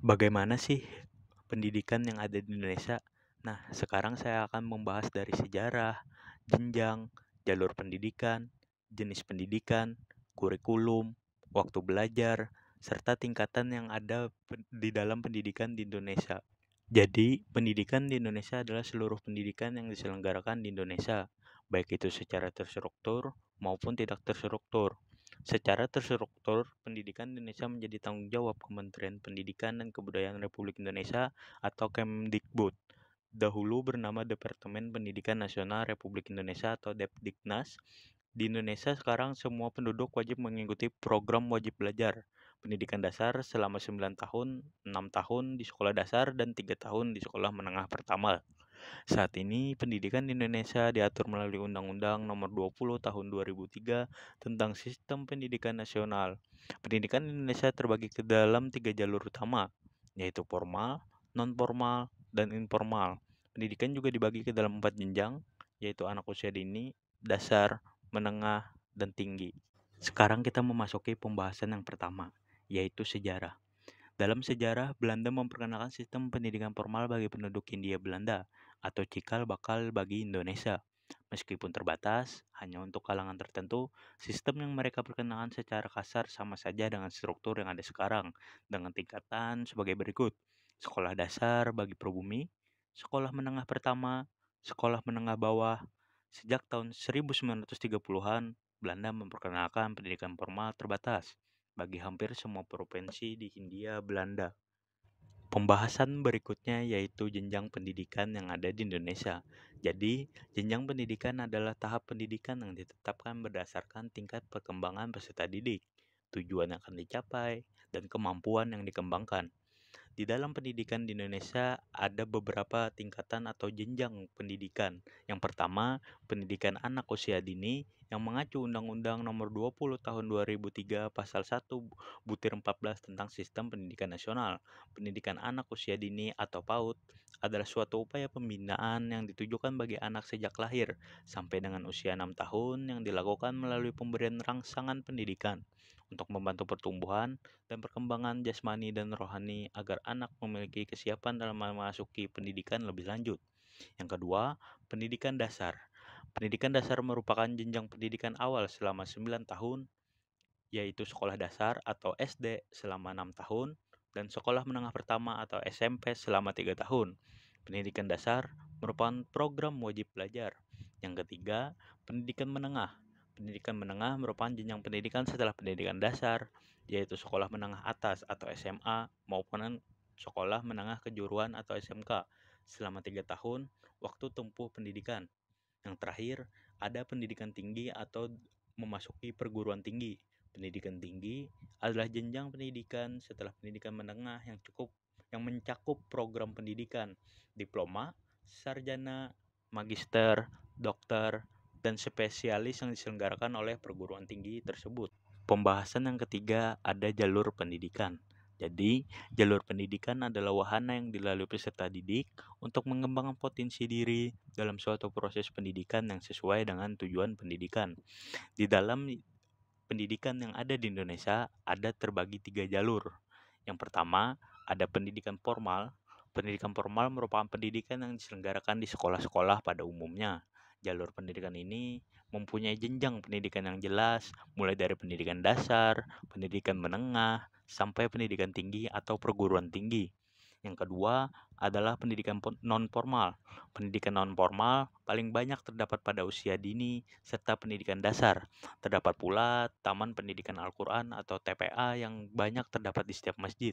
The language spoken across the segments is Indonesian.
Bagaimana sih pendidikan yang ada di Indonesia? Nah, sekarang saya akan membahas dari sejarah, jenjang, jalur pendidikan, jenis pendidikan, kurikulum, waktu belajar, serta tingkatan yang ada di dalam pendidikan di Indonesia. Jadi, pendidikan di Indonesia adalah seluruh pendidikan yang diselenggarakan di Indonesia, baik itu secara terstruktur maupun tidak terstruktur. Secara terstruktur, pendidikan Indonesia menjadi tanggung jawab Kementerian Pendidikan dan Kebudayaan Republik Indonesia atau Kemdikbud. Dahulu bernama Departemen Pendidikan Nasional Republik Indonesia atau Depdiknas. Di Indonesia sekarang semua penduduk wajib mengikuti program wajib belajar pendidikan dasar selama 9 tahun, 6 tahun di sekolah dasar dan 3 tahun di sekolah menengah pertama. Saat ini, pendidikan di Indonesia diatur melalui Undang-Undang Nomor 20 Tahun 2003 tentang Sistem Pendidikan Nasional. Pendidikan di Indonesia terbagi ke dalam 3 jalur utama, yaitu formal, non-formal, dan informal. Pendidikan juga dibagi ke dalam 4 jenjang, yaitu anak usia dini, dasar, menengah, dan tinggi. Sekarang kita memasuki pembahasan yang pertama, yaitu sejarah. Dalam sejarah, Belanda memperkenalkan sistem pendidikan formal bagi penduduk Hindia Belanda atau cikal bakal bagi Indonesia. Meskipun terbatas, hanya untuk kalangan tertentu, sistem yang mereka perkenalkan secara kasar sama saja dengan struktur yang ada sekarang, dengan tingkatan sebagai berikut. Sekolah dasar bagi pribumi, sekolah menengah pertama, sekolah menengah bawah. Sejak tahun 1930-an, Belanda memperkenalkan pendidikan formal terbatas bagi hampir semua provinsi di Hindia Belanda. Pembahasan berikutnya yaitu jenjang pendidikan yang ada di Indonesia. Jadi, jenjang pendidikan adalah tahap pendidikan yang ditetapkan berdasarkan tingkat perkembangan peserta didik, tujuan yang akan dicapai, dan kemampuan yang dikembangkan. Di dalam pendidikan di Indonesia ada beberapa tingkatan atau jenjang pendidikan. Yang pertama, pendidikan anak usia dini yang mengacu Undang-Undang Nomor 20 Tahun 2003 Pasal 1 Butir 14 tentang Sistem Pendidikan Nasional. Pendidikan anak usia dini atau PAUD adalah suatu upaya pembinaan yang ditujukan bagi anak sejak lahir sampai dengan usia 6 tahun yang dilakukan melalui pemberian rangsangan pendidikan untuk membantu pertumbuhan dan perkembangan jasmani dan rohani agar anak memiliki kesiapan dalam memasuki pendidikan lebih lanjut. Yang kedua, pendidikan dasar. Pendidikan dasar merupakan jenjang pendidikan awal selama 9 tahun, yaitu sekolah dasar atau SD selama 6 tahun, dan sekolah menengah pertama atau SMP selama 3 tahun. Pendidikan dasar merupakan program wajib belajar. Yang ketiga, pendidikan menengah. Pendidikan menengah merupakan jenjang pendidikan setelah pendidikan dasar, yaitu sekolah menengah atas atau SMA maupun sekolah menengah kejuruan atau SMK selama 3 tahun waktu tempuh pendidikan. Yang terakhir, ada pendidikan tinggi atau memasuki perguruan tinggi. Pendidikan tinggi adalah jenjang pendidikan setelah pendidikan menengah yang mencakup program pendidikan, diploma, sarjana, magister, dokter, dan spesialis yang diselenggarakan oleh perguruan tinggi tersebut. Pembahasan yang ketiga ada jalur pendidikan. Jadi, jalur pendidikan adalah wahana yang dilalui peserta didik untuk mengembangkan potensi diri dalam suatu proses pendidikan yang sesuai dengan tujuan pendidikan. Di dalam pendidikan yang ada di Indonesia ada terbagi 3 jalur. Yang pertama, ada pendidikan formal. Pendidikan formal merupakan pendidikan yang diselenggarakan di sekolah-sekolah pada umumnya. Jalur pendidikan ini mempunyai jenjang pendidikan yang jelas, mulai dari pendidikan dasar, pendidikan menengah, sampai pendidikan tinggi atau perguruan tinggi. Yang kedua adalah pendidikan non-formal. Pendidikan non-formal paling banyak terdapat pada usia dini serta pendidikan dasar. Terdapat pula Taman Pendidikan Al-Quran atau TPA yang banyak terdapat di setiap masjid,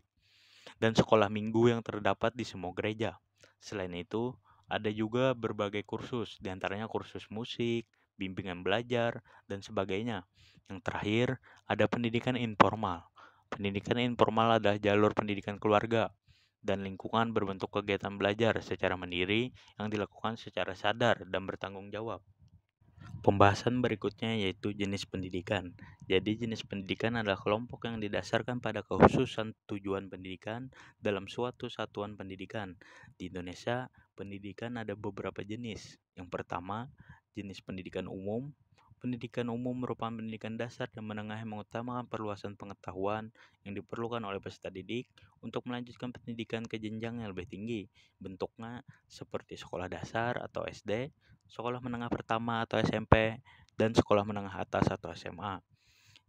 dan sekolah minggu yang terdapat di semua gereja. Selain itu, ada juga berbagai kursus, diantaranya kursus musik, bimbingan belajar, dan sebagainya. Yang terakhir, ada pendidikan informal. Pendidikan informal adalah jalur pendidikan keluarga dan lingkungan berbentuk kegiatan belajar secara mandiri yang dilakukan secara sadar dan bertanggung jawab. Pembahasan berikutnya yaitu jenis pendidikan. Jadi jenis pendidikan adalah kelompok yang didasarkan pada kekhususan tujuan pendidikan dalam suatu satuan pendidikan. Di Indonesia, pendidikan ada beberapa jenis. Yang pertama, jenis pendidikan umum Pendidikan umum merupakan pendidikan dasar dan menengah yang mengutamakan perluasan pengetahuan yang diperlukan oleh peserta didik untuk melanjutkan pendidikan ke jenjang yang lebih tinggi. Bentuknya seperti sekolah dasar atau SD, sekolah menengah pertama atau SMP, dan sekolah menengah atas atau SMA.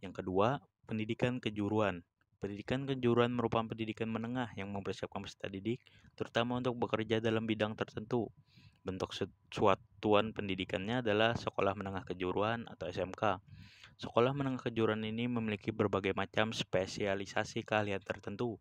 Yang kedua, pendidikan kejuruan. Pendidikan kejuruan merupakan pendidikan menengah yang mempersiapkan peserta didik, terutama untuk bekerja dalam bidang tertentu. Bentuk satuan pendidikannya adalah sekolah menengah kejuruan atau SMK. Sekolah menengah kejuruan ini memiliki berbagai macam spesialisasi keahlian tertentu.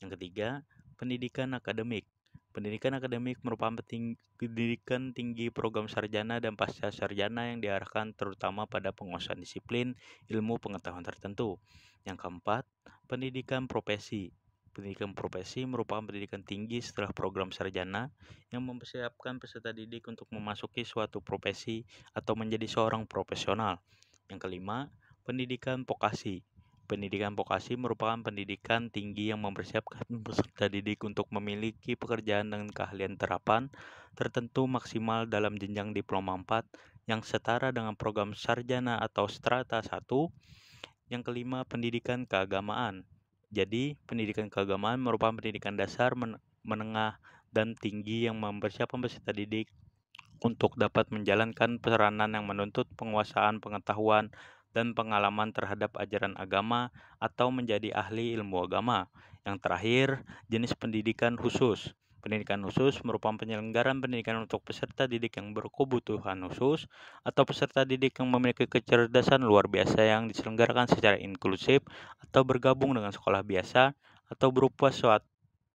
Yang ketiga, pendidikan akademik. Pendidikan akademik merupakan pendidikan tinggi program sarjana dan pasca sarjana yang diarahkan terutama pada penguasaan disiplin ilmu pengetahuan tertentu. Yang keempat, pendidikan profesi. Pendidikan profesi merupakan pendidikan tinggi setelah program sarjana yang mempersiapkan peserta didik untuk memasuki suatu profesi atau menjadi seorang profesional. Yang kelima, pendidikan vokasi. Pendidikan vokasi merupakan pendidikan tinggi yang mempersiapkan peserta didik untuk memiliki pekerjaan dengan keahlian terapan tertentu maksimal dalam jenjang diploma 4 yang setara dengan program sarjana atau strata 1. Yang kelima, pendidikan keagamaan. Jadi, pendidikan keagamaan merupakan pendidikan dasar, menengah, dan tinggi yang mempersiapkan peserta didik untuk dapat menjalankan peranan yang menuntut penguasaan pengetahuan dan pengalaman terhadap ajaran agama atau menjadi ahli ilmu agama. Yang terakhir, jenis pendidikan khusus. Pendidikan khusus merupakan penyelenggaraan pendidikan untuk peserta didik yang berkebutuhan khusus atau peserta didik yang memiliki kecerdasan luar biasa yang diselenggarakan secara inklusif atau bergabung dengan sekolah biasa atau berupa suatu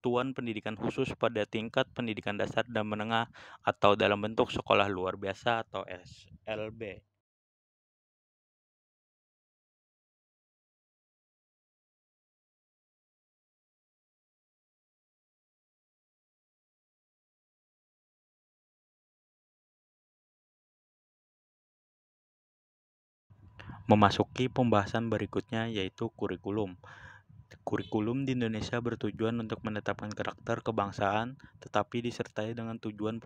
satuan pendidikan khusus pada tingkat pendidikan dasar dan menengah atau dalam bentuk sekolah luar biasa atau SLB. Memasuki pembahasan berikutnya yaitu kurikulum. Kurikulum di Indonesia bertujuan untuk menetapkan karakter kebangsaan, tetapi disertai dengan tujuan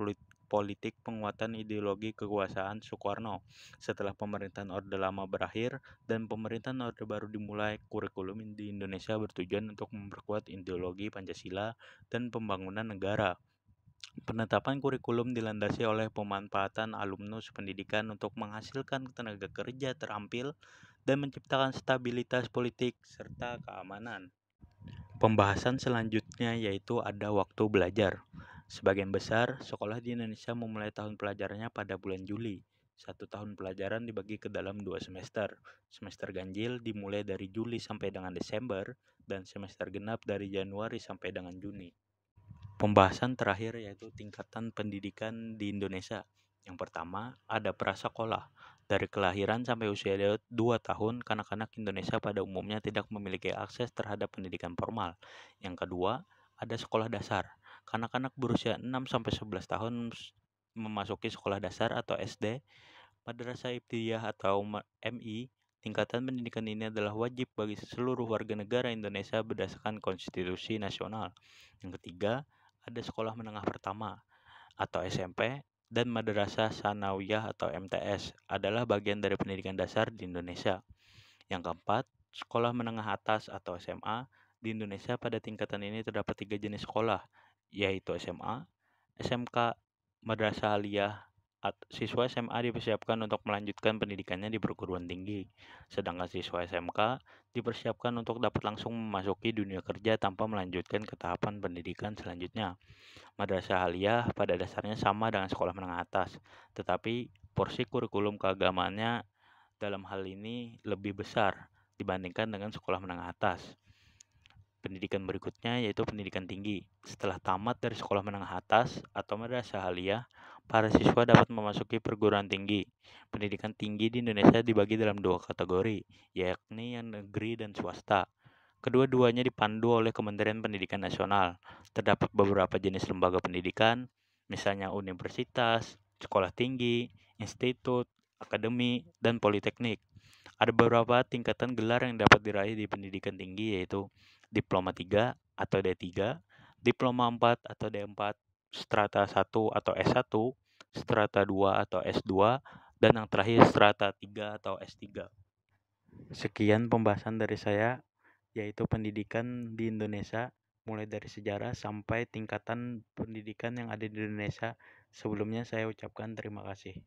politik penguatan ideologi kekuasaan Soekarno. Setelah pemerintahan Orde Lama berakhir dan pemerintahan Orde Baru dimulai, kurikulum di Indonesia bertujuan untuk memperkuat ideologi Pancasila dan pembangunan negara. Penetapan kurikulum dilandasi oleh pemanfaatan alumnus pendidikan untuk menghasilkan tenaga kerja terampil dan menciptakan stabilitas politik serta keamanan. Pembahasan selanjutnya yaitu ada waktu belajar. Sebagian besar sekolah di Indonesia memulai tahun pelajarannya pada bulan Juli. Satu tahun pelajaran dibagi ke dalam 2 semester. Semester ganjil dimulai dari Juli sampai dengan Desember dan semester genap dari Januari sampai dengan Juni. Pembahasan terakhir yaitu tingkatan pendidikan di Indonesia. Yang pertama, ada prasekolah. Dari kelahiran sampai usia 2 tahun, kanak-kanak Indonesia pada umumnya tidak memiliki akses terhadap pendidikan formal. Yang kedua, ada sekolah dasar. Kanak-kanak berusia 6 sampai 11 tahun memasuki sekolah dasar atau SD. Madrasah Ibtidaiyah atau MI, tingkatan pendidikan ini adalah wajib bagi seluruh warga negara Indonesia berdasarkan Konstitusi Nasional. Yang ketiga, ada sekolah menengah pertama atau SMP dan Madrasah Sanawiyah atau MTS adalah bagian dari pendidikan dasar di Indonesia. Yang keempat, sekolah menengah atas atau SMA. Di Indonesia pada tingkatan ini terdapat 3 jenis sekolah, yaitu SMA, SMK, Madrasah Aliyah. Siswa SMA dipersiapkan untuk melanjutkan pendidikannya di perguruan tinggi, sedangkan siswa SMK dipersiapkan untuk dapat langsung memasuki dunia kerja tanpa melanjutkan ke tahapan pendidikan selanjutnya. Madrasah Aliyah pada dasarnya sama dengan sekolah menengah atas, tetapi porsi kurikulum keagamaannya dalam hal ini lebih besar dibandingkan dengan sekolah menengah atas. Pendidikan berikutnya yaitu pendidikan tinggi. Setelah tamat dari sekolah menengah atas atau madrasah aliyah, para siswa dapat memasuki perguruan tinggi. Pendidikan tinggi di Indonesia dibagi dalam 2 kategori, yakni yang negeri dan swasta. Kedua-duanya dipandu oleh Kementerian Pendidikan Nasional. Terdapat beberapa jenis lembaga pendidikan, misalnya universitas, sekolah tinggi, institut, akademi, dan politeknik. Ada beberapa tingkatan gelar yang dapat diraih di pendidikan tinggi yaitu Diploma 3 atau D3, Diploma 4 atau D4, Strata 1 atau S1, Strata 2 atau S2, dan yang terakhir strata 3 atau S3. Sekian pembahasan dari saya, yaitu pendidikan di Indonesia, mulai dari sejarah sampai tingkatan pendidikan yang ada di Indonesia. Sebelumnya saya ucapkan terima kasih.